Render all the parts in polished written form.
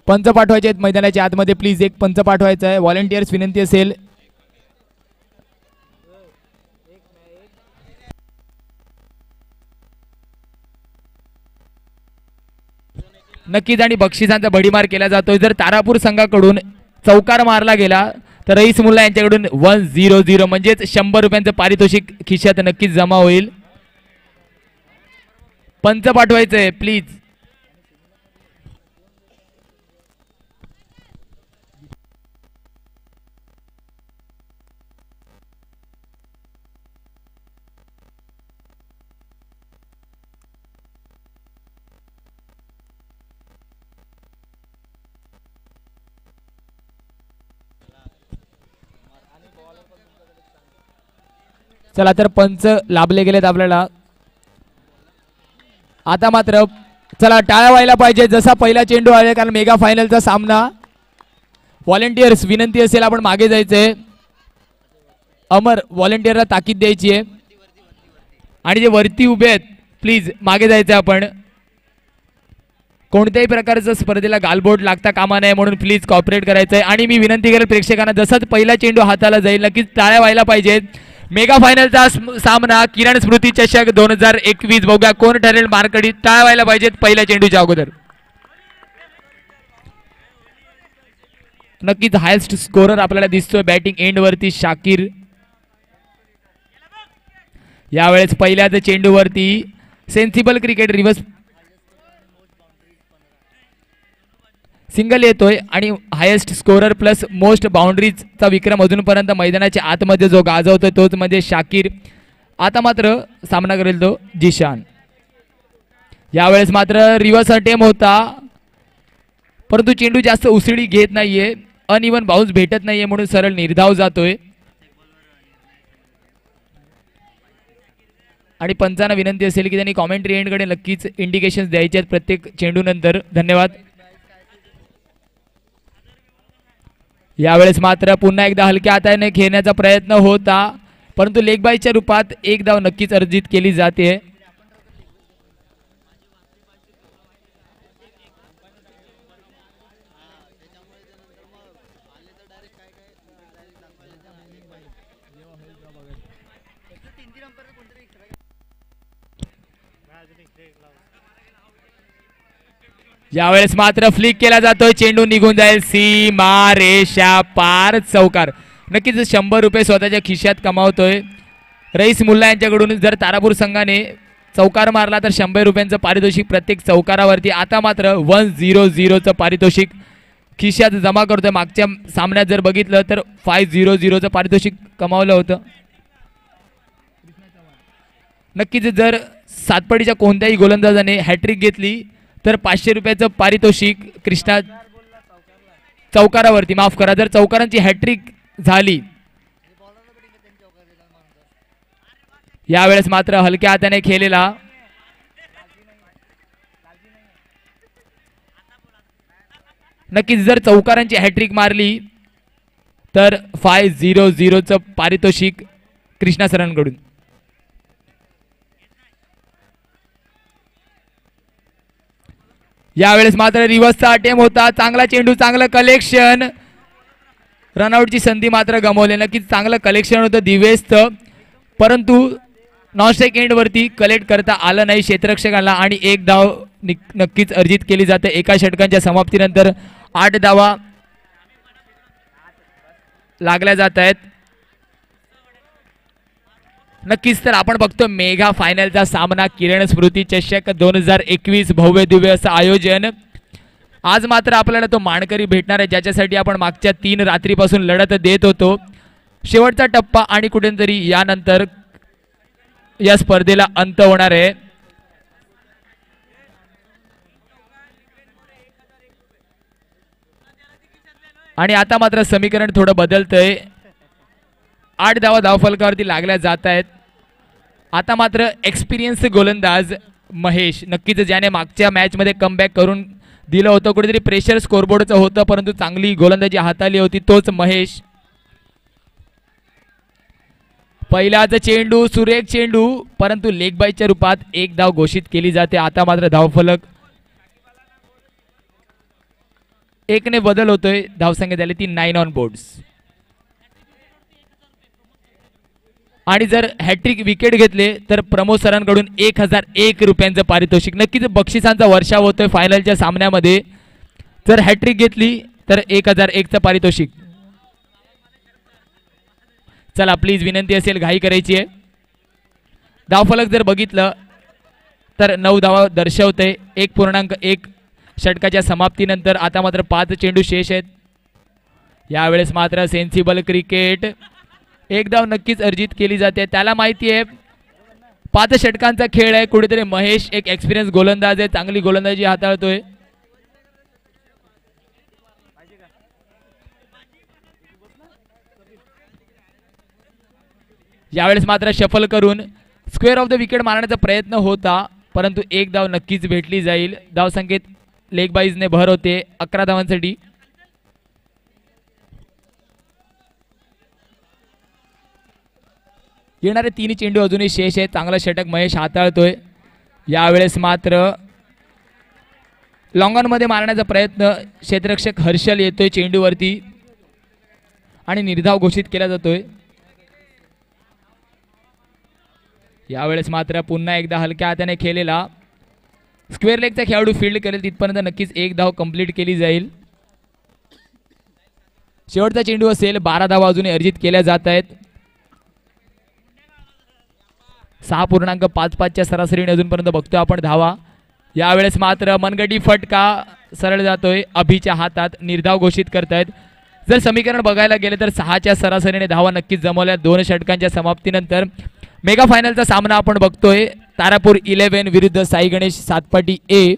पंच पाठवायचे आहेत मैदानाच्या आतमध्ये प्लीज. एक पंच पाठवायचा आहे. व्हॉलंटियर्स विनंती असेल. नक्कीच आणि बक्षिसांचा भडीमार केला जातोय. जर तारापूर संघाकडून चौकार मारला गेला तर रईस मुल्ला यांच्याकडून 100 म्हणजेच 100 रुपयांचं पारितोषिक खिशात नक्कीच जमा होईल. पंच पाठवायचंय प्लीज. चला तर पंच लाभले गेलेत आपल्याला. आता मात्र चला टाळ्या व्हायला पाहिजे जसा पहिला चेंडू आला, कारण मेगा फायनलचा सामना. व्हॉलंटियर्स विनंती असेल आपण मागे जायचंय. अमर व्हॉलंटियरला ताकीद द्यायची आहे आणि जे वरती उभे आहेत प्लीज मागे जायचंय आपण. कोणत्याही प्रकारचं स्पर्धेला गालबोट लागता कामा नये म्हणून प्लीज कॉपरेट करायचंय. आणि मी विनंती करेल प्रेक्षकांना जसाच पहिला चेंडू हाताला जाईल नक्कीच टाळ्या व्हायला पाहिजेत. मेगा फायनलचा सामना किरण स्मृती चषक 2021 बघूया कोण ठरेल मार्कडी. टाळ्या व्हायला पाहिजेत पहिल्या चेंडूच्या अगोदर. नक्कीच हायेस्ट स्कोरर आपल्याला दिसतोय बॅटिंग एंड वरती शाकीर. यावेळेस पहिल्याच चेंडूवरती सेन्सिबल क्रिकेट रिव्हर्स सिंगल येतोय आणि हायेस्ट स्कोरर प्लस मोस्ट बाउंड्रीजचा विक्रम अजूनपर्यंत मैदानाच्या आतमध्ये जो गाजवतोय तोच म्हणजे शाकीर. आता मात्र सामना करेल तो जिशान. यावेळेस मात्र रिव्हर्स अटेम्प्ट होता परंतु चेंडू जास्त उसळी घेत नाहीये. अनइवन बाउन्स भेटत नाहीये म्हणून सरळ निर्धाव जातोय. आणि पंचांना विनंती असेल की त्यांनी कॉमेंट्री एंडकडे नक्कीच इंडिकेशन्स द्यायचे आहेत प्रत्येक चेंडू नंतर. धन्यवाद. यावेळेस मात्र पुन्हा एकदा हलक्या हाताने खेळण्याचा प्रयत्न होता परंतु लेग बायच्या रूपात एक धाव नक्कीच अर्जित केली जाते. यावेळेस मात्र फ्लिक केला जातोय. चेंडू निघून जाईल सीमा रेषा पार. चौकार. नक्कीच 100 रुपये स्वतःच्या खिशात कमावतोय रईस मुल्ला यांच्याकडून. जर तारापूर संघाने चौकार मारला तर 100 रुपयांचं पारितोषिक प्रत्येक चौकारावरती. आता मात्र 100चं पारितोषिक खिशात जमा करतोय. मागच्या सामन्यात जर बघितलं तर 500चं पारितोषिक कमावलं होतं. नक्कीच जर सातपडीच्या कोणत्याही गोलंदाजाने हॅट्रिक घेतली तर 500 रुपयाचं पारितोषिक कृष्णा चौकारावरती. माफ करा, जर चौकारांची हॅट्रिक झाली. यावेळेस मात्र हलक्या हाताने खेळलेला नक्कीच जर चौकारांची हॅट्रिक मारली तर 500चं पारितोषिक कृष्णा सरांकडून. यावेळेस मात्र रिव्हर्सचा अटेम्प्ट होता. चांगला चेंडू, चांगलं कलेक्शन. रनआउटची संधी मात्र गमावली. नक्कीच चांगलं कलेक्शन होतं दिवेशचं परंतु नॉनस्ट्राईक एंड वरती कलेक्ट करता आलं नाही क्षेत्ररक्षकाला आणि एक धाव नक्कीच अर्जित केली जाते. एका षटकांच्या समाप्तीनंतर 8 धावा लागल्या जात आहेत. नक्कीच तर आपण बघतो मेगा फायनलचा सामना किरण स्मृती चषक 2021 भव्य दिव्य असं आयोजन. आज मात्र आपल्याला तो मानकरी भेटणार आहे ज्याच्यासाठी आपण मागच्या 3 रात्रीपासून लढत देत होतो. शेवटचा टप्पा आणि कुठेतरी यानंतर या स्पर्धेला अंत होणार आहे. आणि आता मात्र समीकरण थोडं बदलतंय. 8 धावा धावफलकावरती लागल्या जात आहेत. आता मात्र एक्सपिरियन्स गोलंदाज महेश नक्कीच ज्याने मागच्या मॅचमध्ये कमबॅक करून दिलं होतं. कुठेतरी प्रेशर स्कोरबोर्डचं होतं परंतु चांगली गोलंदाजी हाताळली होती तोच महेश. पहिलाच चेंडू सुरेख चेंडू परंतु लेग बायच्या रूपात एक धाव घोषित केली जाते. आता मात्र धावफलक एकने बदल होतोय. धावसंख्या झाली ती 9 ऑन बोर्ड्स. आणि जर हॅट्रिक विकेट घेतले तर प्रमोद सरांकडून 1001 रुपयांचं पारितोषिक. नक्कीच बक्षिसांचा वर्षाव होतोय फायनलच्या सामन्यामध्ये. जर हॅट्रिक घेतली तर 1001चं पारितोषिक. चला प्लीज विनंती असेल, घाई करायची आहे. धावफलक जर बघितलं तर 9 धावा दर्शवते 1.1 षटकाच्या समाप्तीनंतर. आता मात्र 5 चेंडू शेष आहेत. यावेळेस मात्र सेन्सिबल क्रिकेट. एक धाव नक्कीच अर्जित केली जाते. त्याला माहिती आहे 5 षटकांचा खेळ आहे. कुठेतरी महेश एक एक्सपिरियन्स गोलंदाज आहे, चांगली गोलंदाजी हाताळतोय. यावेळेस मात्र शफल करून स्क्वेअर ऑफ द विकेट मारण्याचा प्रयत्न होता, परंतु एक धाव नक्कीच भेटली जाईल. धावसंख्येत लेग बाईजने भर होते 11 धावांसाठी. येणारे 3 चेंडू अजूनही शेष आहे. चांगला षटक महेश हाताळतोय. यावेळेस मात्र लॉंग ऑन मध्ये मारण्याचा प्रयत्न क्षेत्ररक्षक हर्षल येतोय चेंडूवरती आणि निर्धाव घोषित केला जातोय. यावेळेस मात्र पुन्हा एकदा हलक्या हाताने खेळलेला स्क्वेअर लेगचा खेळाडू फील्ड करेल तिथपर्यंत नक्कीच एक धाव कंप्लीट केली जाईल. शेवटचा चेंडू असेल. 12 धावा अजूनही अर्जित केल्या जात आहेत. 6.55च्या सरासरीने अजूनपर्यंत बघतोय आपण धावा. यावेळेस मात्र मनगटी फटका सरळ जातोय अभिच्या हातात. निर्धाव घोषित करतायत. जर समीकरण बघायला गेले तर 6च्या सरासरीने धावा नक्कीच जमवल्या 2 षटकांच्या समाप्तीनंतर. मेगा फायनलचा सामना आपण बघतोय. तारापूर 11 विरुद्ध साई गणेश सातपाटी ए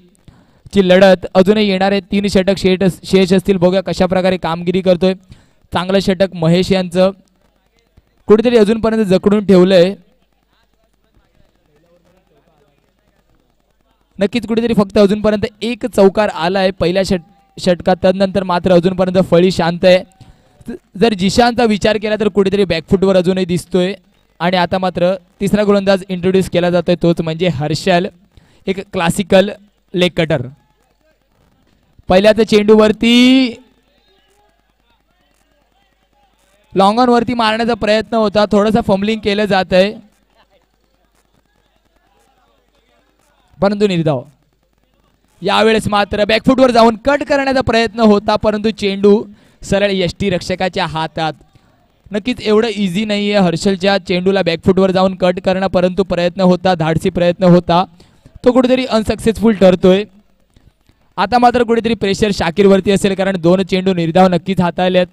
ची लढत. अजूनही येणारे 3 षटक शेष असतील. बघूया कशा प्रकारे कामगिरी करतोय. चांगलं षटक महेश यांचं कुठेतरी अजूनपर्यंत जकडून ठेवलंय. नक्कीच कुठेतरी फक्त अजूनपर्यंत एक चौकार आलाय पहिल्या षटकात. त्यानंतर मात्र अजूनपर्यंत फळी शांत आहे. जर जिशांचा विचार केला तर कुठेतरी बॅकफुटवर अजूनही दिसतोय. आणि आता मात्र तिसरा गोलंदाज इंट्रोड्यूस केला जातोय, तोच म्हणजे हर्षल, एक क्लासिकल लेग कटर. पहिल्याच चेंडूवरती लॉंग ऑन वरती मारण्याचा प्रयत्न होता. थोडासा फंबलिंग केलं जात आहे, परंतु निर्धाव. यावेळेस मात्र बॅकफुटवर जाऊन कट करण्याचा प्रयत्न होता, परंतु चेंडू सरळ यष्टी रक्षकाच्या हातात. नक्कीच एवढं इझी नाही आहे हर्षलच्या चेंडूला बॅकफुटवर जाऊन कट करणं, परंतु प्रयत्न होता, धाडसी प्रयत्न होता, तो कुठेतरी अनसक्सेसफुल ठरतोय. आता मात्र कुठेतरी प्रेशर शाकीरवरती असेल, कारण 2 चेंडू निर्धाव नक्कीच हाताळलेत.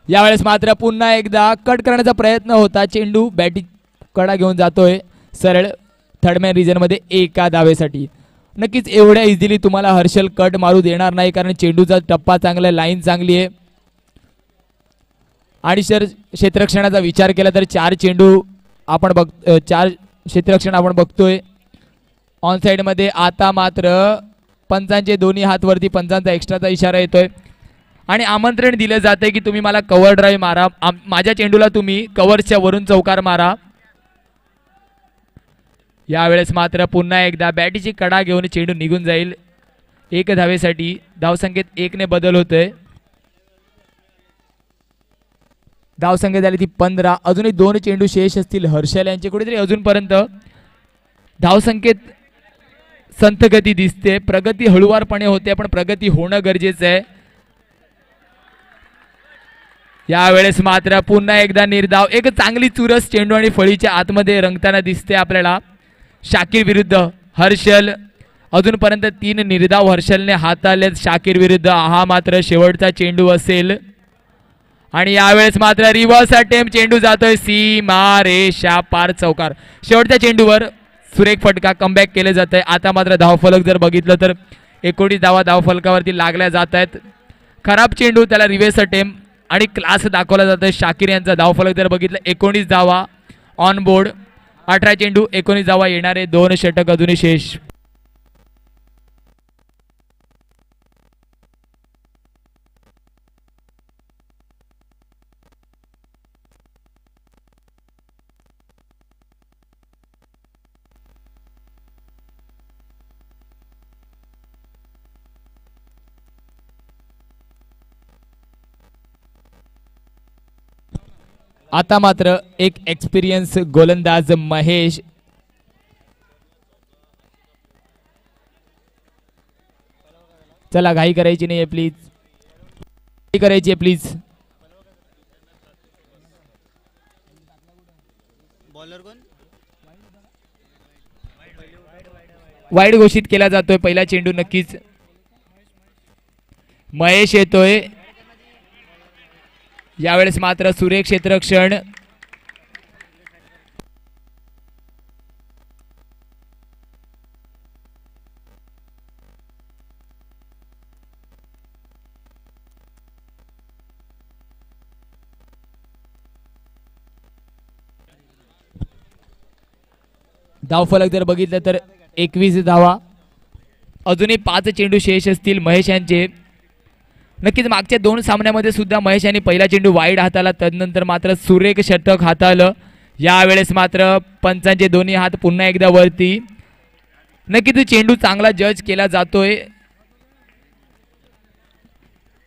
यावेळेस मात्र पुन्हा एकदा कट करण्याचा प्रयत्न होता. चेंडू बॅटिंग कडा घेऊन जातोय सरळ थर्डमॅन रिजनमध्ये एका धावेसाठी. नक्कीच एवढ्या इझिली तुम्हाला हर्षल कट मारू देणार नाही, कारण चेंडूचा टप्पा चांगला आहे, लाईन चांगली आहे. आणि सर क्षेत्ररक्षणाचा विचार केला तर 4 चेंडू आपण 4 क्षेत्ररक्षण आपण बघतोय ऑन साइड मध्ये. आता मात्र पंचांचे दोन्ही हात वरती, पंचांचा एक्स्ट्राचा इशारा येतोय आणि आमंत्रण दिलं जातंय की तुम्ही मला कव्हर ड्राईव्ह मारा, माझ्या चेंडूला तुम्ही कव्हरच्या वरून चौकार मारा. यावेळेस मात्र पुन्हा एकदा बॅटीची कडा घेऊन चेंडू निघून जाईल 1 धावेसाठी. धावसंख्येत 1 ने बदल होतोय. धावसंख्या झाली ती 15. अजूनही 2 चेंडू शेष असतील हर्षल यांचे. कुठेतरी अजूनपर्यंत धावसंख्येत संथ गती दिसते, प्रगती हळूवारपणे होते, पण प्रगती होणं गरजेचं आहे. यावेळेस मात्र पुन्हा एकदा निर्धाव. एक चांगली चुरस चेंडू आणि फळीच्या आतमध्ये रंगताना दिसते आपल्याला. शाकीर विरुद्ध हर्षल. अजूनपर्यंत 3 निर्धाव हर्षलने हाताळलेत शाकीर विरुद्ध. हा मात्र शेवटचा चेंडू असेल आणि यावेळेस मात्र रिव्हर्स अटेम्प्ट. चेंडू जातोय सीमा रेषा पार चौकार. शेवटच्या चेंडूवर सुरेख फटका, कमबॅक केले जात आहे. आता मात्र धावफलक जर बघितलं तर 19 धावा धावफलकावरती लागल्या जात आहेत. खराब चेंडू, त्याला रिव्हर्स अटेम्प्ट आणि क्लास दाखवला जात आहे. शाकीर यांचा धावफलक जर बघितलं 19 धावा ऑन बोर्ड, 18 चेंडू 19 धावा. येणारे 2 षटक अजूनही शेष. आता मात्र एक एक्सपिरियन्स गोलंदाज महेश चला घाई करायची नाही प्लीज करायची प्लीज वाईड घोषित केला जातोय पहिला चेंडू नक्कीच महेश येतोय यावेळेस मात्र सुरेख क्षेत्ररक्षण धावफलक जर बघितलं तर 21 धावा अजूनही 5 चेंडू शेष असतील महेश यांचे नक्कीच मागच्या 2 सामन्यामध्ये सुद्धा महेश यांनी पहिला चेंडू वाईड हाताळला तदनंतर मात्र सुरेख षटक हाताळलं यावेळेस मात्र पंचांचे दोन्ही हात पुन्हा एकदा वरती नक्कीच चेंडू चांगला जज केला जातोय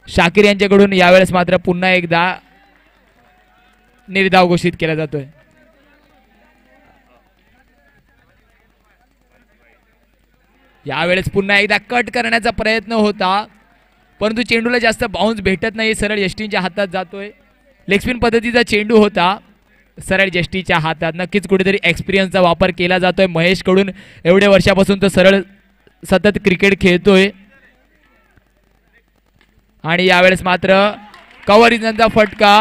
शाकीर यांच्याकडून यावेळेस मात्र पुन्हा एकदा निर्धाव घोषित केला जातोय यावेळेस पुन्हा एकदा कट करण्याचा प्रयत्न होता परंतु चेंडूला जास्त बाउन्स भेटत नाही सरळ यष्टींच्या हातात जातोय लेग स्पिन पद्धतीचा चेंडू होता सरळ यष्टीच्या हातात नक्कीच कुठेतरी एक्सपिरियन्सचा वापर केला जातोय महेश कडून एवढ्या वर्षापासून तो सरळ सतत क्रिकेट खेळतोय आणि यावेळेस मात्र कव्हरिंगचा फटका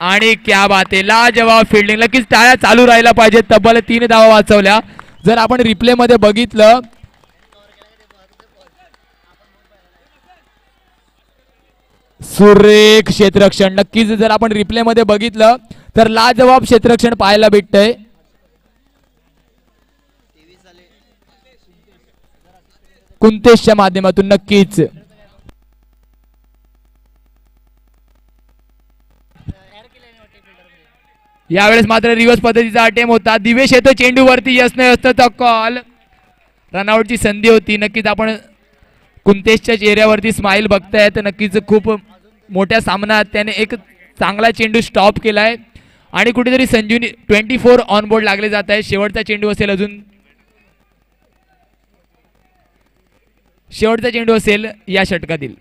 आणि क्या बात आहे लाजवाब फिल्डिंग नक्कीच टाळ्या चालू राहायला पाहिजे तब्बल 3 धावा वाचवल्या जर आपण रिप्ले मध्ये बघितलं सुरेख क्षेत्ररक्षण नक्कीच जर आपण रिप्ले मध्ये बघितलं तर लाजवाब क्षेत्ररक्षण पाहायला भेटतंय कुंतेशच्या माध्यमातून नक्कीच यावेळेस मात्र रिव्हर्स पद्धतीचा अटेम्प्ट होता दिवेश येतो चेंडू वरती यस नाही असतं तर कॉल रनआउटची संधी होती नक्कीच आपण कुंतेशच्या चेहऱ्यावरती स्माइल बघताय तर नक्कीच खूप मोठ्या सामन्यात त्याने एक चांगला चेंडू स्टॉप केलाय आणि कुठेतरी संजूनी 24 ऑन बोर्ड लागले जात आहे शेवटचा चेंडू असेल अजून शेवटचा चेंडू असेल या षटकातील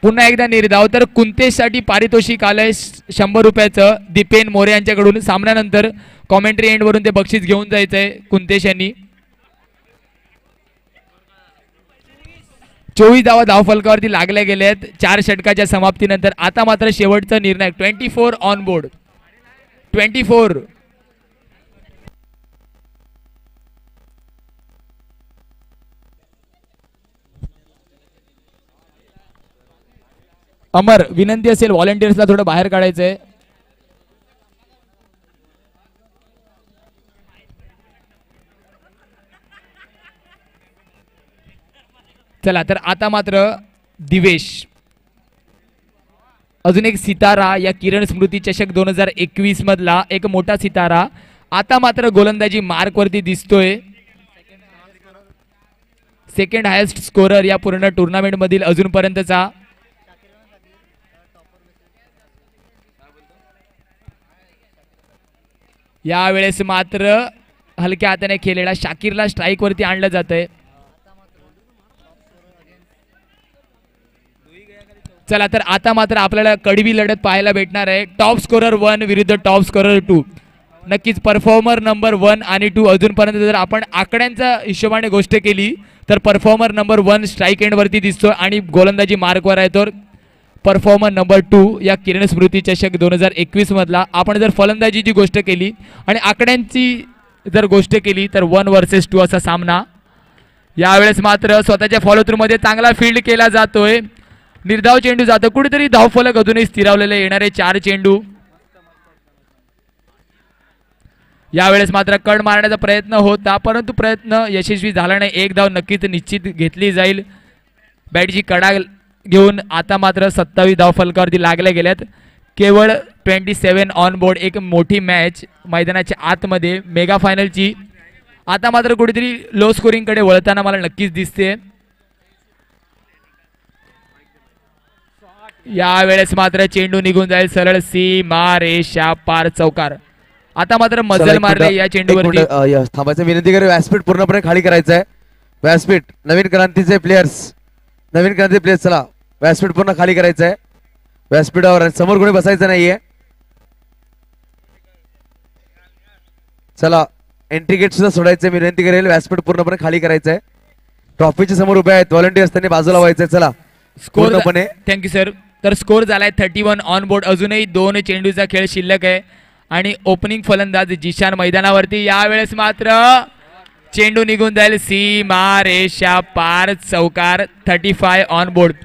पुन्हा एकदा निर्धाव तर कुंतेशसाठी पारितोषिक आलंय 100 रुपयाचं दीपेन मोरे यांच्याकडून सामन्यानंतर कॉमेंट्री एंड वरून ते बक्षीस घेऊन जायचंय कुंतेश यांनी 24 धावा धावफलकावरती लागल्या गेल्या आहेत 4 षटकाच्या समाप्तीनंतर आता मात्र शेवटचा निर्णायक 24 ऑन बोर्ड 24 अमर विनंती असेल व्हॉलंटियर्सला थोडं बाहेर काढायचंय चला तर आता मात्र दिवेश अजून एक सितारा या किरण स्मृती चषक 2021 मधला एक मोठा सितारा आता मात्र गोलंदाजी मार्क वरती दिसतोय सेकंड हायेस्ट स्कोरर या पूर्ण टुर्नामेंट मधील अजूनपर्यंतचा यावेळेस मात्र हलक्या हाताने खेळलेला शाकीरला स्ट्राइक वरती आणलं जातंय चला तर आता मात्र आपल्याला कडवी लढत पाहायला भेटणार आहे टॉप स्कोरर 1 विरुद्ध टॉप स्कोरर 2 नक्कीच परफॉर्मर नंबर 1 आणि 2 अजूनपर्यंत जर आपण आकड्यांच्या हिशोबाने गोष्ट केली तर परफॉर्मर नंबर 1 स्ट्राइक एंड वरती दिसतोय आणि गोलंदाजी मार्कवर आहे तर परफॉर्मर नंबर 2 या किरण स्मृती चषक 2021 मधला आपण जर फलंदाजीची गोष्ट केली आणि आकड्यांची जर गोष्ट केली तर 1 वर्सेस 2 असा सामना यावेळेस मात्र स्वतःच्या फॉलो थ्रू मध्ये चांगला फील्ड केला जातोय निर्धाव चेंडू जातो कुठेतरी धावफलक अजूनही स्थिरावलेले येणारे 4 चेंडू यावेळेस मात्र कड मारण्याचा प्रयत्न होता परंतु प्रयत्न यशस्वी झाला नाही एक धाव नक्कीच निश्चित घेतली जाईल बॅटची कडा घेऊन आता मात्र 27 धाव फलकावरती लागल्या गेल्यात केवळ 27 ऑन बोर्ड एक मोठी मॅच मैदानाच्या आतमध्ये मेगा फायनलची आता मात्र कुठेतरी लो स्कोरिंग कडे वळताना मला नक्कीच दिसते. यावेळेस मात्र चेंडू निघून जाईल सरळ सीमा रेषा पार चौकार. आता मात्र मजल मारले या चेंडूवरती. थांबायचं विनंती करेल. व्यासपीठ पूर्णपणे खाली करायचं आहे. व्यासपीठ नवीन क्रांतीचे प्लेयर्स चला व्यासपीठ पूर्ण खाली करायचं आहे. व्यासपीठावर समोर कोणी बसायचं नाहीये. चला एंट्री गेट सुद्धा सोडायचं मी विनंती करेल. व्यासपीठ पूर्णपणे खाली करायचं आहे. ट्रॉफीच्या समोर उभे आहेत व्हॉलंटियर्स त्यांनी बाजूला व्हायचंय. चला स्कोर थँक्यू सर. तर स्कोर झालाय 31 ऑन बोर्ड. अजूनही 2 चेंडूचा खेळ शिल्लक आहे आणि ओपनिंग फलंदाज जिशान मैदानावरती. यावेळेस मात्र चेंडू निघून जाईल सीमा रेषा पार चौकार. 35 ऑन बोर्ड.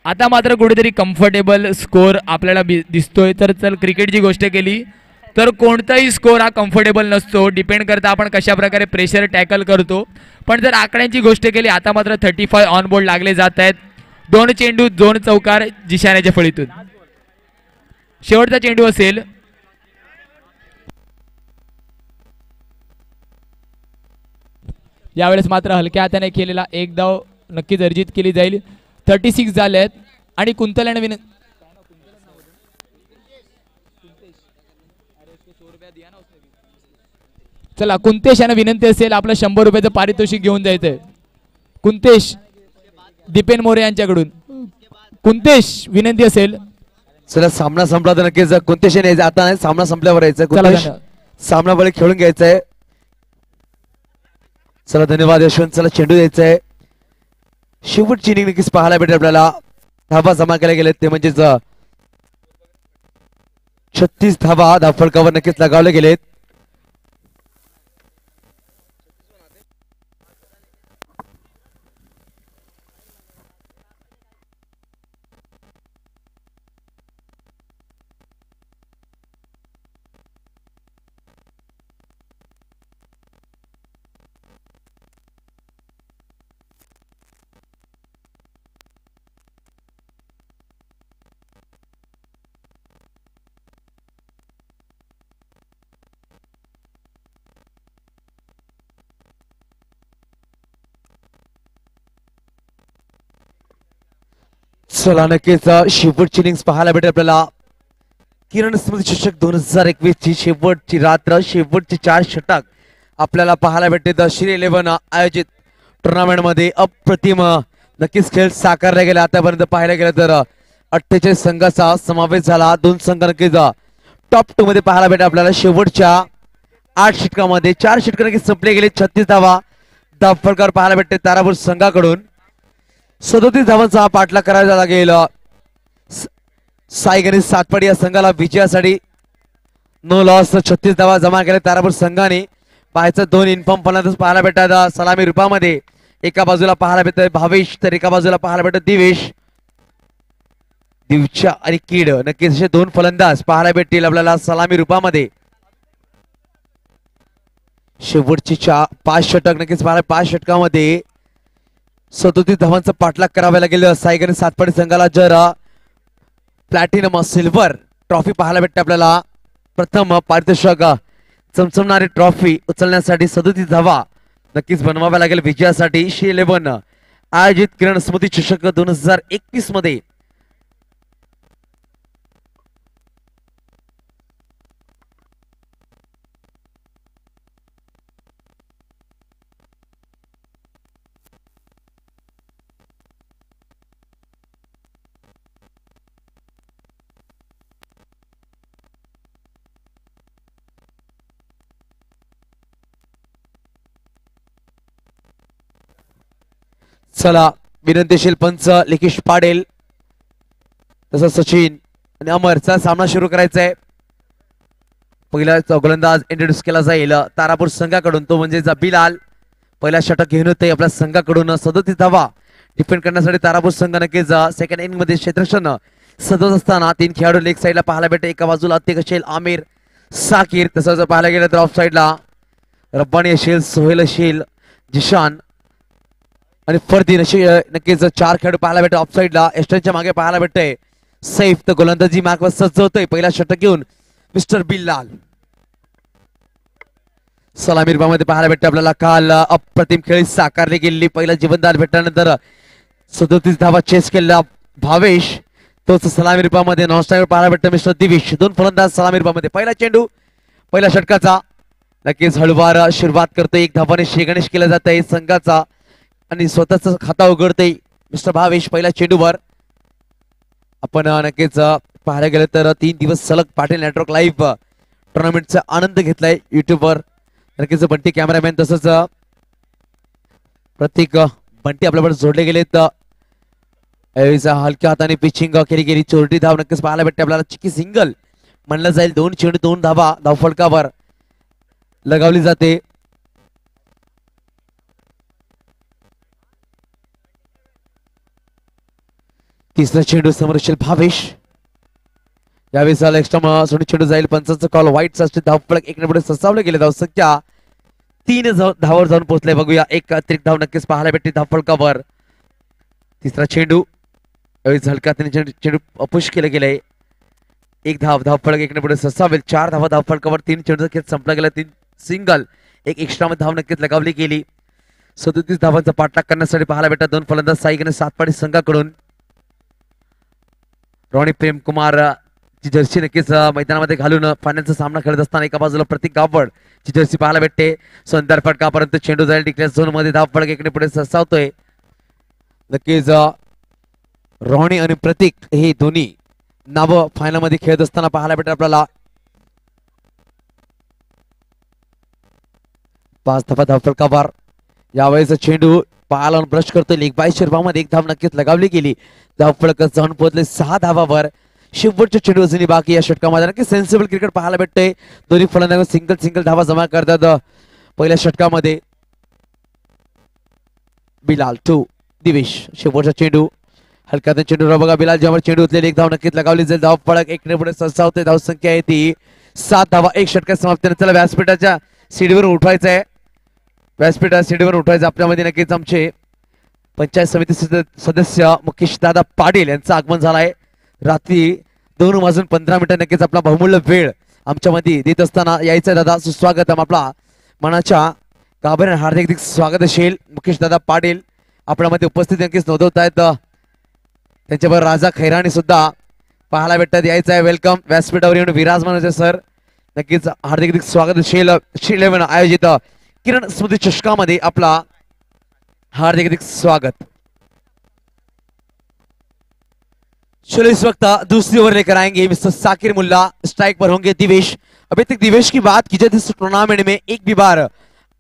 आता मात्र कुठेतरी कम्फर्टेबल स्कोर आपल्याला दिसतोय. तर चल क्रिकेटची गोष्ट केली तर कोणताही स्कोर हा कम्फर्टेबल नसतो. डिपेंड करता आपण कशा प्रकारे प्रेशर टॅकल करतो. पण जर आकड्यांची गोष्ट केली आता मात्र 35 ऑन बोर्ड लागले जात आहेत. 2 चेंडू 2 चौकार जिशाण्याच्या फळीतून. शेवटचा चेंडू असेल. यावेळेस मात्र हलक्या हाताने केलेला एक धाव नक्कीच अर्जित केली जाईल. 36 झाले आहेत आणि कुंतल्याने चला कुंतेश यांना विनंती असेल आपलं 100 रुपयाचं पारितोषिक घेऊन जायचंय. कुंतेश दीपेन मोरे यांच्याकडून. कुंतेश विनंती असेल. चला सामना संपला तर नक्कीच कुंतेश यायचं. आता नाही सामना संपल्यावर यायचं. कुंतेश सामना बळी खेळून घ्यायचंय. चला धन्यवाद यशवंत. चला चेंडू द्यायचा आहे. शेवटची इनिंग नक्कीच पाहायला भेटेल आपल्याला. धाबा जमा केल्या गेलेत ते म्हणजेच 36 धाबा धावफलकावर नक्कीच लगावले गेलेत. चला नक्कीच शेवटची इनिंग्स पाहायला भेटेल आपल्याला. किरण स्मृती चषक 2021 ची शेवटची रात्र शेवटचे 4 षटक आपल्याला पाहायला भेटते. द श्री 11 आयोजित टुर्नामेंट मध्ये अप्रतिम नक्कीच खेळ साकारला गेला. आतापर्यंत पाहायला गेलं तर 48 संघाचा समावेश झाला. 2 संघ नक्कीच टॉप 2 मध्ये पाहायला भेटेल आपल्याला. शेवटच्या 8 षटकामध्ये 4 षटक नक्कीच संपले गेले. 36 धावा धावफलकावर पाहायला भेटते तारापूर संघाकडून. 37 धावांचा पाठलाग करायला लागेल साई गणेश सातपाडी या संघाला विजयासाठी. नो लॉस 36 धावा जमा केल्या तारापूर संघाने. पाहायचं 2 इन्फॉर्म फलंदाज पाहायला भेटतात सलामी रूपामध्ये. एका बाजूला पाहायला भेटत भावेश तर एका बाजूला पाहायला भेटत दिवेश. दिवच्या आणि कीड नक्कीच असे 2 फलंदाज पाहायला भेटतील आपल्याला सलामी रूपामध्ये. शेवटची 5 षटक नक्कीच पाहायला. 5 षटकामध्ये 37 धावांचा पाठलाग करावा लागेल साई गणेश सातपाडी संघाला. जर प्लॅटिनम सिल्वर ट्रॉफी पाहायला भेटते आपल्याला. प्रथम पारितोषिक चमचमणारी ट्रॉफी उचलण्यासाठी 37 धावा नक्कीच बनवाव्या लागेल विजयासाठी. श्री 11 आयोजित किरण स्मृती चषक 2021 मध्ये. चला विनंतीशील पंच लिकेश पाडेल तसं सचिन आणि अमरचा सामना सुरू करायचा आहे. पहिला गोलंदाज इंट्रोड्यूस केला जाईल तारापूर संघाकडून. तो म्हणजे बिलाल. पहिला षटक घेऊन होते आपल्या संघाकडून. 37 धावा डिफेंड करण्यासाठी तारापूर संघ नक्कीच सेकंड इनिंग मध्ये क्षेत्ररक्षण सदत असताना 3 खेळाडू लेग साईडला पाहायला भेटते. एका बाजूला अतिक असेल आमिर साकीर. तसं पाहायला गेलं तर ऑफ साईडला रब्बानी असेल सोहेल असेल जिशान आणि फरदीन अशी नक्कीच 4 खेळाडू पाहायला भेटते. ऑफ साईडला एस्टनच्या मागे पाहायला भेटते सैफ. तर गोलंदाजी मार्कवर सज्ज होतोय पहिला षटक घेऊन मिस्टर बिल्लाल. सलामी रूपामध्ये पाहायला भेटते आपल्याला. काल अप्रतिम खेळी साकारली गेलेली पहिला जीवनदान भेटल्यानंतर 37 धावा चेस केलेला भावेश तोच सलामी रूपामध्ये नॉनस्टॉप पाहायला भेटतं मिस्टर दिवेश. दोन फलंदाज सलामी रूपामध्ये. पहिला चेंडू पहिल्या षटकाचा नक्कीच हळूवार सुरुवात करतोय. एक धावाने शेगणेश केला जात आहे संघाचा आणि स्वतःचा खाता उघडतोय मिस्टर भावेश पहिल्या चेंडूवर. आपण नक्कीच पाहायला गेलं तर 3 दिवस सलग पाटील नेटवर्क लाईव्ह टुर्नामेंटचा आनंद घेतलाय युट्यूबवर. नक्कीच बंटी कॅमेरामॅन तसंच प्रत्येक बंटी आपल्याकडे जोडले गेलेत. हलक्या हाताने पिचिंग केली गेली. चोरटी धाव नक्कीच पाहायला भेटते आपल्याला. चिकी सिंगल म्हणलं जाईल. 2 चेंडू 2 धावा धावफलकावर लगावली जाते. तिसरा चेंडू समोरशील भावेश. यावेळेस एक्स्ट्रा सोडून चेंडू जाईल. पंचांचा कॉल वाईट असते. धावफलक 1 पुढे ससावले गेले. धावसंख्या 3 धावावर जाऊन पोहोचले. बघूया एक अतिरिक्त धाव नक्कीच पाहायला भेटते धावफलकावर. तिसरा चेंडू यावेळेस हलका चेंडू अपुश केलं गेलंय. 1 धाव धावफलक 1 पुढे ससावेल. 4 धावा धावफलकावर. 3 चेंडू खेळ संपला गेला. 3 सिंगल. एक एक्स्ट्रा मध्ये धाव नक्कीच लगावली गेली. 37 धावांचा पाठलाग करण्यासाठी पाहायला भेटतात 2 फलंदाज साईक आणि सातपाडी संघाकडून. रोणी प्रेमकुमार ची जर्सी नक्कीच मैदानामध्ये घालून फायनलचा सामना खेळत असताना एका बाजूला प्रतीक गावड ची जर्सी पाहायला भेटते. सुंदर फटकापर्यंत चेंडू जाईल डिक्लेअर झोन मध्ये. धावफलक 1 पुढे ससावतोय. नक्कीच रोहणी आणि प्रतीक हे दोन्ही नाव फायनल मध्ये खेळत असताना पाहायला भेटत आपल्याला. 5 धावा धावफलकावर. यावेळेस चेंडू पायाला ब्रश करतोय. लेग बाय शिरभामध्ये 1 धाव नक्कीच लगावली गेली. धावफलक जाऊन पोहोचले 6 धावावर. शेवटच्या चेंडू अजूनही बाकी या षटकामध्ये. नक्की सेन्सिबल क्रिकेट पाहायला भेटतंय. दोन्ही फलंदाज सिंगल धावा जमा करतात पहिल्या षटकामध्ये. बिलाल 2 दिवेश. शेवटचा चेंडू हलक्यातून चेंडू बघा. बिलाल ज्यावर चेंडू उचलेली 1 धाव नक्कीच लगावली जाईल. धावफलक 1 पुढे सरसावते. धावसंख्या आहे ती 7 धावा. 1 षटकात समाप्ती. चला व्यासपीठाच्या सीडीवर उठवायचं आहे. व्यासपीठा सीडीवर उठवायचं. आपल्यामध्ये नक्कीच आमचे पंचायत समिती सदस्य मुकेश दादा पाटील यांचं आगमन झालं आहे. रात्री 2:15 नक्कीच आपला बहुमूल्य वेळ आमच्यामध्ये देत असताना यायचं दादा. सुस्वागतम. आपला मनाच्या गाभाऱ्याने हार्दिक स्वागत असेल. मुकेश दादा पाटील आपल्यामध्ये उपस्थित नक्कीच नोंदवत आहेत. त्यांच्याबरोबर राजा खैराणी सुद्धा पाहायला भेटतात. यायचं आहे. वेलकम. व्यासपीठावर येऊन विराजमान होते सर. नक्कीच हार्दिक स्वागत असेल. श्रीलेवन आयोजित किरण स्मृती चषकामध्ये आपला हार्दिक स्वागत. चलो इस वक्त दूसरी ओवर लेकर आएंगे मिस्टर साकिर मुल्ला. स्ट्राइक पर होंगे दिवेश. अभी तक दिवेश की बात की जाए इस टूर्नामेंट में एक भी बार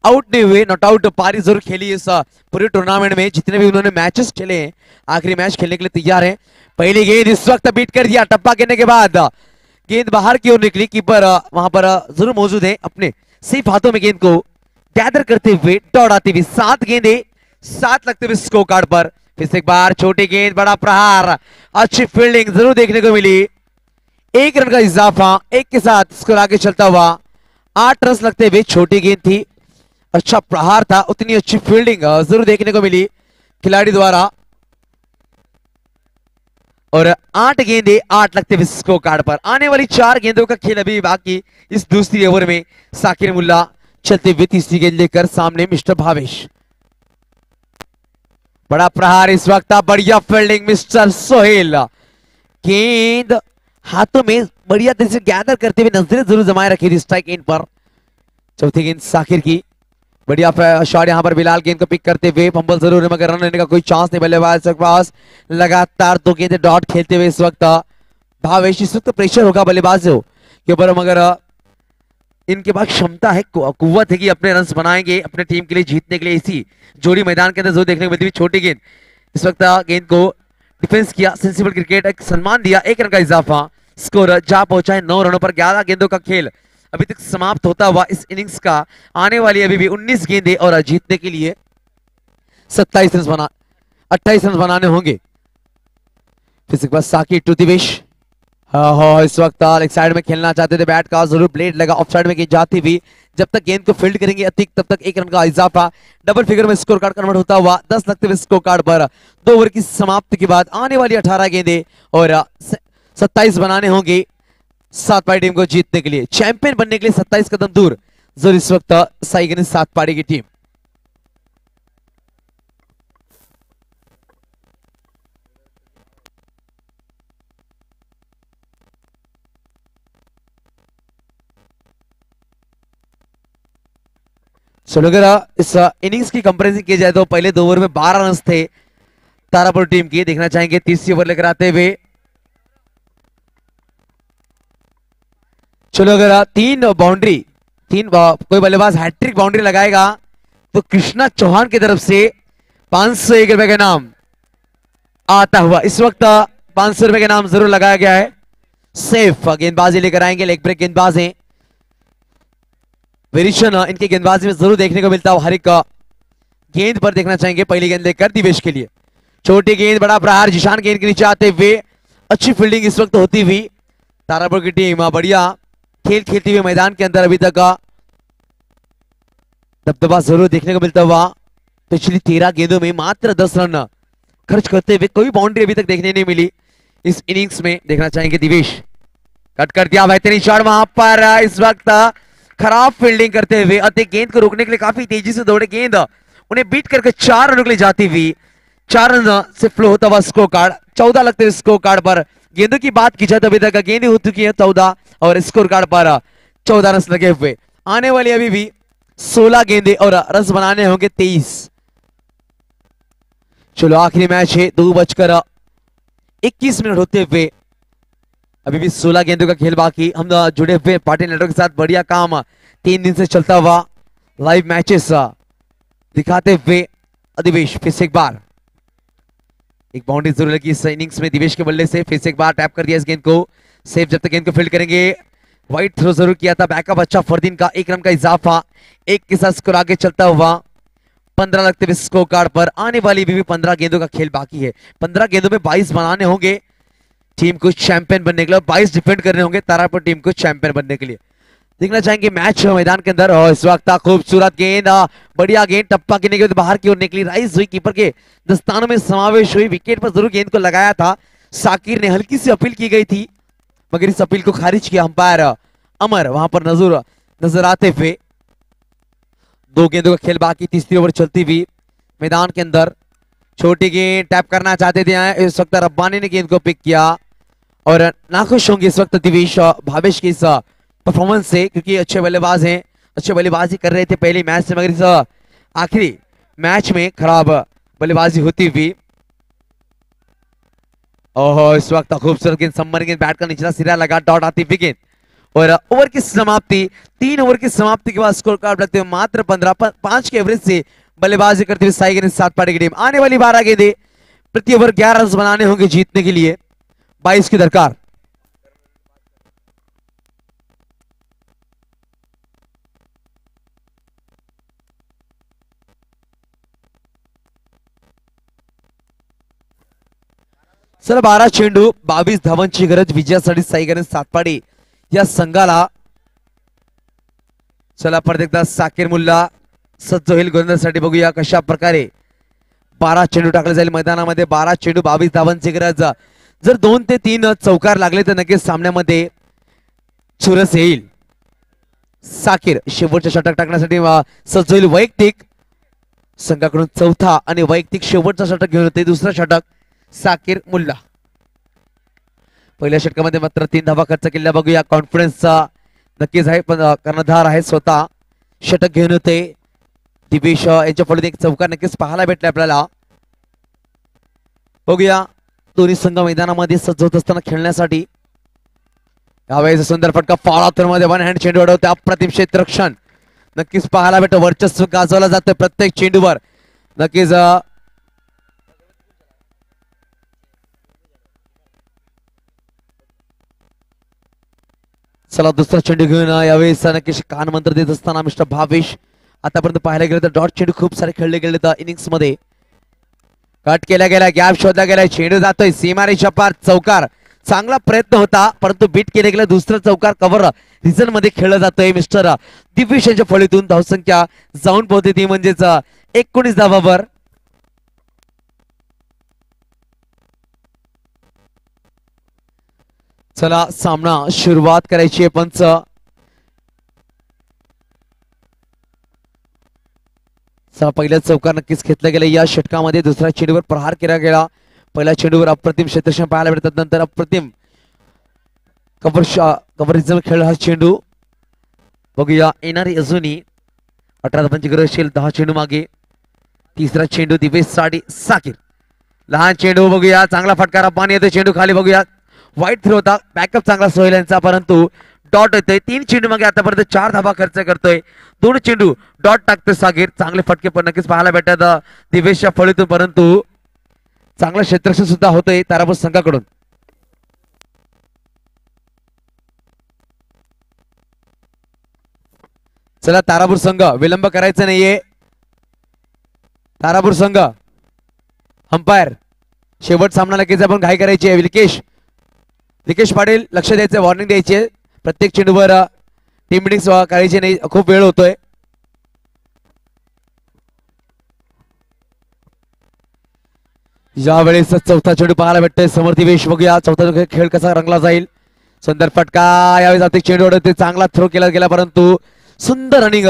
आउट नहीं हुए. नॉट आउट पारी जरूर खेली इस पूरे टूर्नामेंट में. जितने भी उन्होंने मैचेस खेले हैं आखिरी मैच खेलने के लिए तैयार हैं. पहली गेंद इस वक्त बीट कर दिया. टप्पा गिरने के बाद गेंद बाहर की ओर निकली. कीपर वहां पर जरूर मौजूद है. अपने सिर्फ हाथों में गेंद को गैदर करते हुए दौड़ाती हुई 7 गेंदे 7 लगते हुए स्कोर कार्ड पर. फिर से एक बार छोटी गेंद बड़ा प्रहार. अच्छी फील्डिंग जरूर देखने को मिली. 1 रन का इजाफा. 1 के साथ स्कोर आगे चलता हुआ 8 रन लगते हुए. छोटी गेंद थी. अच्छा प्रहार था. उतनी अच्छी फील्डिंग जरूर देखने को मिली खिलाड़ी द्वारा. और 8 गेंदे 8 लगते हुए स्कोर कार्ड पर. आने वाली 4 गेंदों का खेल अभी बाकी इस दूसरी ओवर में. साकिर मुल्ला चलते हुए तीसरी गेंद लेकर सामने मिस्टर भावेश. बड़ा प्रहार इस वक्त. बढ़िया फील्डिंग मिस्टर सोहेल. गेंद हाथों में बढ़िया तरह से गैदर करते हुए नजरें जरूर जमाए रखी थी स्ट्राइक एंड पर. चौथी गेंद साकिर की. बढ़िया शॉट यहां पर. बिलाल गेंद को पिक करते हुए. फंबल जरूर है मगर रन लेने का कोई चांस नहीं बल्लेबाज के पास. लगातार 2 गेंदें डॉट खेलते हुए इस वक्त भावेश. इस वक्त प्रेशर होगा बल्लेबाजों के ऊपर मगर इनके पास क्षमता है, कुव्वत है कि अपने रन्स बनाएंगे अपने टीम के लिए जीतने के लिए. इसी जोड़ी मैदान के अंदर जो देखने को मिलती हुई छोटी गेंद. इस वक्त गेंद को डिफेंस किया. सेंसिबल क्रिकेट एक सम्मान दिया. 1 रन का इजाफा. स्कोर जा पहुंचा है 9 रनों पर. 11 गेंदों का खेल अभी तक समाप्त होता हुआ इस इनिंग्स का. आने वाली अभी भी 19 गेंदें और जीतने के लिए 28 रन बनाने होंगे. फिर से साकिर टू दिवेश. इस वक्त एक साइड में खेलना चाहते थे. बैट का जरूर ब्लेड लगा. ऑफ साइड में गेंद जाती हुई. जब तक गेंद को फील्ड करेंगे अतिक तब तक 1 रन का इजाफा. डबल फिगर में स्कोर कार्ड कन्वर्ट होता हुआ 10 लगते हुए स्कोर कार्ड पर. 2 ओवर की समाप्ति के बाद आने वाली 18 गेंदें और 27 बनाने होंगे सातपाई टीम को जीतने के लिए. चैंपियन बनने के लिए 27 कदम दूर जो इस वक्त साईगनी सात पाड़ी की टीम। चलो अगर इस इनिंग्स की कंपैरिजन की जाए तो पहले 2 ओवर में 12 रन थे तारापुर टीम की। देखना चाहेंगे तीसरी ओवर लेकर आते हुए। चलो अगर कोई बल्लेबाज हैट्रिक बाउंड्री लगाएगा तो कृष्णा चौहान की तरफ से 501 रुपए का नाम आता हुआ। इस वक्त 500 रुपए का नाम जरूर लगाया गया है। सेफ गेंदबाजी लेकर आएंगे, लेग ब्रेक गेंदबाज हैं। वेरिएशन इनके गेंदबाजी में जरूर देखने को मिलता है। हर एक गेंद पर देखना चाहेंगे। पहली गेंद लेकर दिवेश के लिए, छोटी गेंद बड़ा प्रहार, जिशान गेंद के नीचे आते हुए अच्छी फील्डिंग इस वक्त होती हुई तारापुर की टीम बढ़िया खेल खेलती हुई मैदान के अंदर अभी तक दबदबा जरूर देखने को मिलता हुआ। पिछली 13 गेंदों में मात्र 10 रन खर्च करते हुए कोई बाउंड्री अभी तक देखने नहीं मिली इस इनिंग्स में। देखना चाहेंगे दिवेश, कट कर दिया बेहतरीन शॉट वहां पर। इस वक्त खराब फील्डिंग करते हुए अधिक गेंद को रोकने के लिए काफी तेजी से दौड़े गेंद, उन्हें बीट करके 4 रनों के लिए जाती हुई 4 रन से फ्लो होता हुआ स्कोर कार्ड 14 लगते हुए स्कोर कार्ड पर। गेंदों की बात की जाए तो अभी तक गेंदें हो चुकी है 14 और स्कोर कार्ड पर 14 रन लगे हुए। आने वाली अभी भी 16 गेंदे और रन बनाने होंगे 23। चलो आखिरी मैच है, 2:21 होते हुए अभी भी 16 गेंदों का खेल बाकी। हम जुड़े हुए पाटिल नेटवर्क के साथ बढ़िया काम 3 दिन से चलता हुआ लाइव मैचेस दिखाते हुए दिवेश फिर से एक बार एक बाउंड्री जरूर लगी इस इनिंग्स में दिवेश के बल्ले से। फिर से एक बार टैप कर दिया इस गेंद को, सेफ जब तक गेंद को फील्ड करेंगे। वाइड थ्रो जरूर किया था, बैकअप अच्छा फरदीन का 1 रन का इजाफा, 1 के साथ स्कोर आगे चलता हुआ 15 लगते हुए स्कोर कार्ड पर। आने वाली भी 15 गेंदों का खेल बाकी है। 15 गेंदों में 22 बनाने होंगे टीम को चैंपियन बनने के लिए, 22 डिफेंड करने होंगे तारापुर टीम को चैंपियन बनने के लिए। देखना चाहेंगे मैच मैदान के अंदर। और इस वक्त खूबसूरत गेंद, बढ़िया गेंद, टप्पा गिरने के बाद बाहर की ओर निकली, राइज हुई, कीपर के दस्तानों में समावेश हुई। विकेट पर जरूर गेंद को लगाया था साकिर ने, हल्की सी अपील की गई थी मगर इस अपील को खारिज किया अंपायर अमर वहां पर नजर आते हुए। 2 गेंदों का खेल बाकी, तीसरी ओवर चलती हुई मैदान के अंदर। छोटी गेंद टैप करना चाहते थे, इस वक्त रब्बानी ने गेंद को पिक किया और नाखुश होंगे इस वक्त दिवेश भावेश की इस परफॉर्मेंस से, क्योंकि अच्छे बल्लेबाज हैं, अच्छे बल्लेबाजी कर रहे थे पहले मैच से, मगर इस आखिरी मैच में खराब बल्लेबाजी होती हुई। ओहो इस वक्त खूबसूरत गेंद, सम्मर गेंद, बैट का निचला सिरा लगा, डॉट आती हुई गेंद और ओवर की समाप्ति। 3 ओवर की समाप्ति के बाद स्कोर कार्ड रखते हुए मात्र 5 के एवरेज से बल्लेबाजी करते हुए साईगनी सात पाड़ी की टीम। आने वाली 12 गेंदें, प्रति ओवर 11 रन बनाने होंगे जीतने के लिए, 22 की दरकार। चला 12 चेंडू 22 धावांची गरज विजयासाठी साईगनी सातपाडी या संघाला। चला परत एकदा साकीर मुल्ला सज्ज होईल गोलंदाजीसाठी, बघूया कशा प्रकारे 12 चेंडू टाकले जाईल मैदानामध्ये। 12 चेंडू 22 धावांची गरज, जर 2 ते 3 चौकार लागले तर नक्कीच सामन्यामध्ये चुरस येईल। साकीर शेवटचे षटक टाकण्यासाठी सज्ज होईल, वैयक्तिक संघाकडून चौथा आणि वैयक्तिक शेवटचा षटक घेऊन येते दुसरा षटक साकीर मुल्ला। पहिल्या षटकामध्ये मात्र 3 धावा खर्च केल्या, बघूया कॉन्फिडन्सचा नक्कीच आहे, पण कर्णधार आहे स्वतः षटक घेऊन येते दिवेश यांच्या फळीत एक चौकार नक्कीच पाहायला भेटला आपल्याला। बघूया दोन्ही संघ मैदानामध्ये सज्ज होत असताना खेळण्यासाठी। यावेळेस सुंदर फटका फॉल मध्ये वन हँड चेंडू अडवते, अप्रतिम क्षेत्ररक्षण नक्कीच पाहायला भेटतं, वर्चस्व गाजवलं जातं प्रत्येक चेंडूवर नक्कीच। चला दुसरा चेंडू घेऊन यावेळेस नक्कीच कान मंत्र देत असताना मिस्टर भावेश। आतापर्यंत पाहायला गेलं तर डॉट चेंडू खूप सारे खेळले गेले तर इनिंग्स मध्ये, कट केला गेला, गॅप शोधला गेला, चेंडू जातोय सीमारेषा पार, चौकार चांगला प्रयत्न होता परंतु बीट केले गेला, दुसरा चौकार कव्हर रिझन मध्ये खेळला जातोय मिस्टर दिवेश यांच्या फळीतून। धावसंख्या जाऊन पोहोचते ती म्हणजेच 19 धावावर। चला सामना सुरुवात करायची आहे, पंच पहिल्या चौकार नक्कीच घेतलं गेलं या षटकामध्ये. दुसऱ्या चेंडूवर प्रहार केला गेला. पहिल्या चेंडूवर अप्रतिम क्षेत्ररक्षण पाहायला भेटतात. नंतर अप्रतिम कव्हरेजचा खेळ हा चेंडू. बघूया येणारी अजूनही 18 धावांची गरज असेल. 10 चेंडू मागे. तिसरा चेंडू दिवेश साकीर. लहान चेंडू बघूया. चांगला फटकारा पाणी येतो. चेंडू खाली बघूया. वाईट थ्रो होता. बॅकअप चांगला सोहेल यांचा परंतु डॉट येतोय. 3 चेंडू मागे आतापर्यंत 4 धावा खर्च करतोय. 2 चेंडू डॉट टाकतोय साकीर. चांगले फटके पण नक्कीच पाहायला भेटतात दिवेशच्या फळीतून परंतु चांगलं क्षेत्ररक्षण सुद्धा होतंय तारापूर संघाकडून. चला तारापूर संघ विलंब करायचा नाहीये. तारापूर संघ अंपायर शेवट सामना लगेच आपण घाई करायची आहे. लिकेश पाटील लक्ष द्यायचं. वॉर्निंग द्यायची. प्रत्येक चेंडूवर टीम मिटिंग करायची नाही. खूप वेळ होतोय. यावेळेस चौथा चेंडू पाहायला भेटतोय समोर दिवेश. बघूया चौथा खेळ कसा रंगला जाईल. सुंदर फटका यावेळी जाते. चेंडू उडवते. चांगला थ्रो केला गेला परंतु सुंदर रनिंग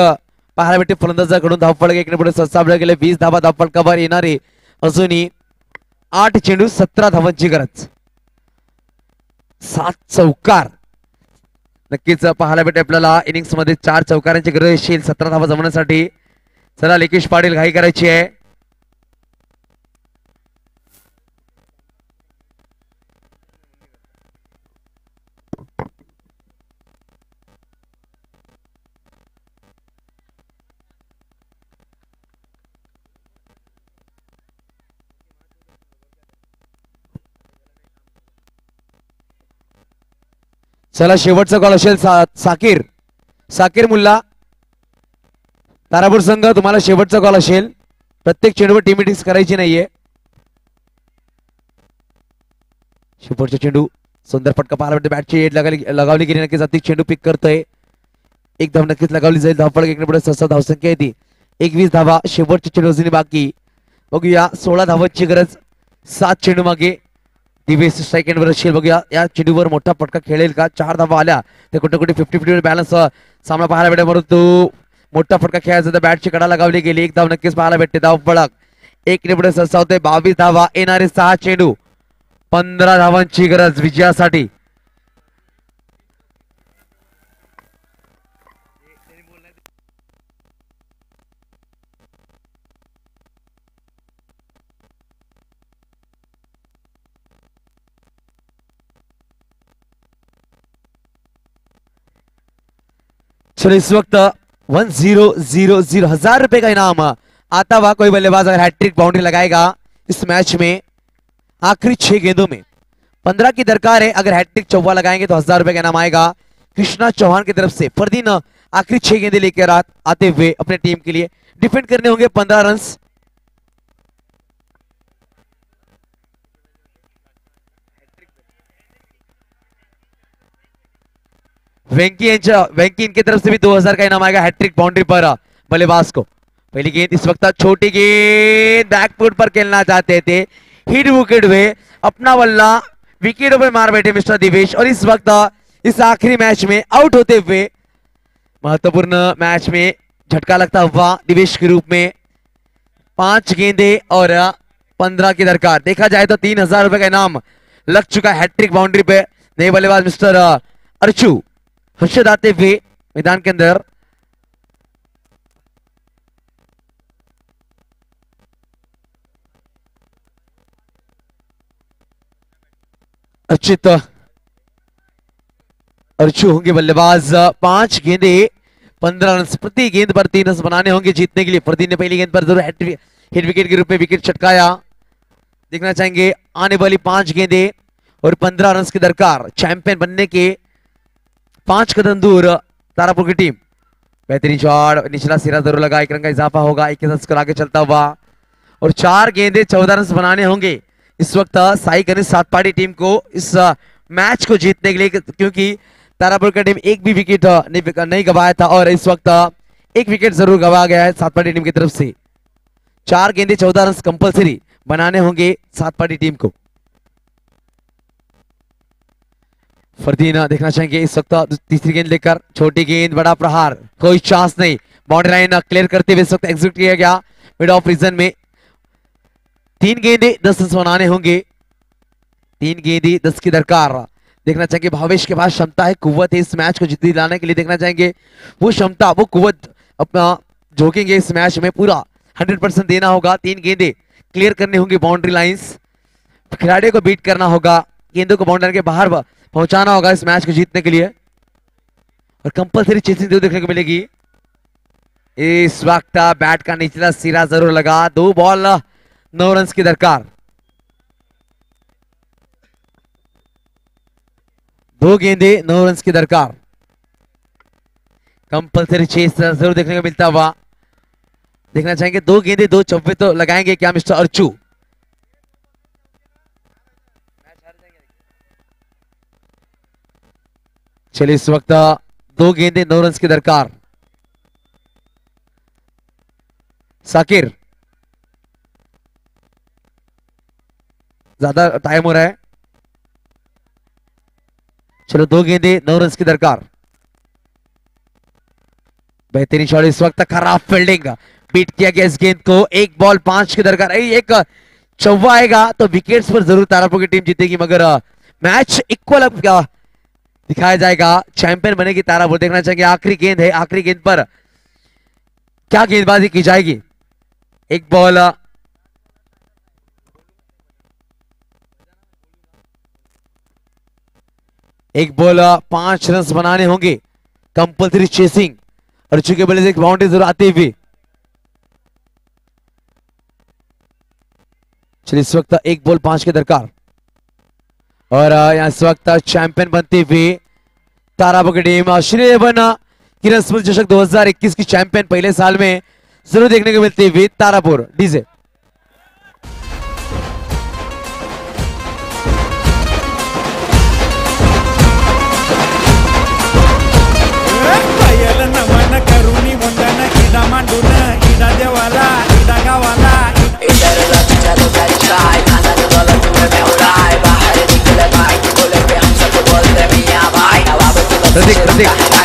पाहायला भेटते फलंदाजाकडून. धावफलक एक पुढे सत्तावले गेले. 20 धावा धावफलकावर येणारे अजूनही 8 चेंडू 17 धावांची गरज. 7 चौकार नक्कीच पाहायला भेटे आपल्याला. इनिंग्स मध्ये 4 चौकारांची गरज असेल 17 धावा जमण्यासाठी. चला लिकेश पाटील घाई करायची आहे. चला शेवटचा कॉल असेल साकीर मुल्ला. तारापूर संघ तुम्हाला शेवटचा कॉल असेल. प्रत्येक चेंडूवर टीम मिटिंग करायची नाहीये. शेवटचा चेंडू सुंदर फटका पाहायला भेटतो. बॅटची एड लगावली गेली. नक्कीच अति चेंडू पिक करतोय. एक धाव नक्कीच लगावली जाईल. धावफलक एक पुढे 6 धावसंख्या येते. 21 धावा शेवटचे चेंडू अजूनही बाकी. बघूया 16 धावांची गरज. 7 चेंडू मागे. दिवेश स्ट्राईक एंडवर असेल. बघूया या चेंडूवर मोठा फटका खेळेल का. 4 धावा आल्या ते कुठे 50-50 बॅलन्स सामना पाहायला भेटेल परंतु मोठा फटका खेळायचा तर बॅटची कडा लगावली गेली. 1 धाव नक्कीच पाहायला भेटते. धाव फलक 1 पुढे सरसावते. 22 धावा येणारे 6 चेंडू 15 धावांची गरज विजयासाठी. चलो इस वक्त 1000 1000 रुपए का इनाम आता हुआ. कोई बल्लेबाज अगर हैट्रिक बाउंड्री लगाएगा इस मैच में आखिरी 6 गेंदों में 15 की दरकार है. अगर हैट्रिक चौवा लगाएंगे तो 1000 रुपए का इनाम आएगा कृष्णा चौहान की तरफ से. फरदीन आखिरी 6 गेंदे लेकर आते हुए अपने टीम के लिए डिफेंड करने होंगे 15 रन. वेंकी इनकी तरफ से भी 2000 का इनाम आएगा हैट्रिक बाउंड्री पर बल्लेबाज को. पहली गेंद इस वक्त छोटी गेंद बैकफुट पर खेलना चाहते थे. हिट विकेट हुए. अपना बल्ला विकेटों पर मार बैठे मिस्टर दिवेश और इस वक्त इस आखिरी मैच में आउट होते हुए महत्वपूर्ण मैच में झटका लगता हुआ दिवेश के रूप में. 5 गेंदे और 15 की दरकार. देखा जाए तो 3000 रुपए का इनाम लग चुका हैट्रिक बाउंड्री पे. नए बल्लेबाज मिस्टर अर्चू हर्षद आते हुए मैदान के अंदर. अर्चू होंगे बल्लेबाज. 5 गेंदे 15 रन. प्रति गेंद पर 3 रन बनाने होंगे जीतने के लिए. फरदीन ने पहली गेंद पर जरूर हिट विकेट के रूप में विकेट छटकाया. देखना चाहेंगे आने वाली 5 गेंदे और 15 रन की दरकार. चैंपियन बनने के 5 कदम दूर तारापुर की टीम. बेहतरीन शॉट. निचला सिरा जरूर लगा. 1 रन का इजाफा होगा. 21 स्कोर आगे चलता हुआ और 4 गेंदे 14 रन बनाने होंगे इस वक्त साई कनिष्ठ सातपाड़ी टीम को इस मैच को जीतने के लिए. क्योंकि तारापुर की टीम एक भी विकेट नहीं गवाया था और इस वक्त 1 विकेट जरूर गवा गया है सातपाड़ी टीम की तरफ से. 4 गेंदे 14 रन कंपलसरी बनाने होंगे सातपाड़ी टीम को. फरदीन देखना चाहेंगे इस वक्त तीसरी गेंद लेकर. छोटी गेंद बड़ा प्रहार. कोई चांस नहीं. बाउंड्री लाइन क्लियर करते हुए इस वक्त एग्जीक्यूट किया गया. मिड ऑफ रीजन में 3 गेंदे 10 रन बनाने होंगे। 3 गेंदे 10 की दरकार। देखना चाहेंगे भावेश के पास क्षमता है, कुव्वत है इस मैच को जीत लाने के लिए। देखना चाहेंगे वो क्षमता, वो कुव्वत अपना झोंकेंगे इस मैच में, पूरा 100% देना होगा। 3 गेंदे क्लियर करने होंगे बाउंड्री लाइंस, खिलाड़ियों को बीट करना होगा, गेंदों को बाउंड्री के बाहर पहुंचाना होगा इस मैच को जीतने के लिए। और कंपलसरी चेसिंग देखने को मिलेगी। इस वक्त बैट का निचला सिरा जरूर लगा। 2 बॉल 9 रन की दरकार। 2 गेंदे 9 रन की दरकार। कंपलसरी चेस जरूर देखने को मिलता हुआ। देखना चाहेंगे 2 गेंदे 2 चौके तो लगाएंगे क्या मिस्टर अर्चू? चलिए इस वक्त 2 गेंदे 9 रन की दरकार। साकिर, ज्यादा टाइम हो रहा है। चलो 2 गेंदे 9 रन की दरकार। बेहतरीन शॉट इस वक्त, खराब फील्डिंग, बीट किया गया इस गेंद को। 1 बॉल 5 की दरकार। एक चौवा आएगा तो विकेट्स पर जरूर तारापुर की टीम जीतेगी, मगर मैच इक्वल दिखाया जाएगा। चैंपियन बनेगी तारापुर। देखना चाहेंगे आखिरी गेंद है, आखिरी गेंद पर क्या गेंदबाजी की जाएगी। 1 बॉल 5 रन बनाने होंगे। कंपल्सरी चेसिंग और चुके बल्ले एक बाउंड्री जरूर आती हुई। चलिए इस वक्त 1 बॉल 5 की दरकार। और यहाँ इस वक्त चैंपियन बनती हुई तारापुर की टीम। श्री बना किरण स्मृति चषक 2021 की चैंपियन पहले साल में जरूर देखने को मिलती हुई तारापुर। डीजे नमन करुणी वंदन इडा मांडून इडा देवाला इडा गावाला इधर लग चलो चाय खाना जो दौलत में बेहुराय बाहर निकले भाई बोले पे हम सब बोलते मियां भाई नवाब प्रतीक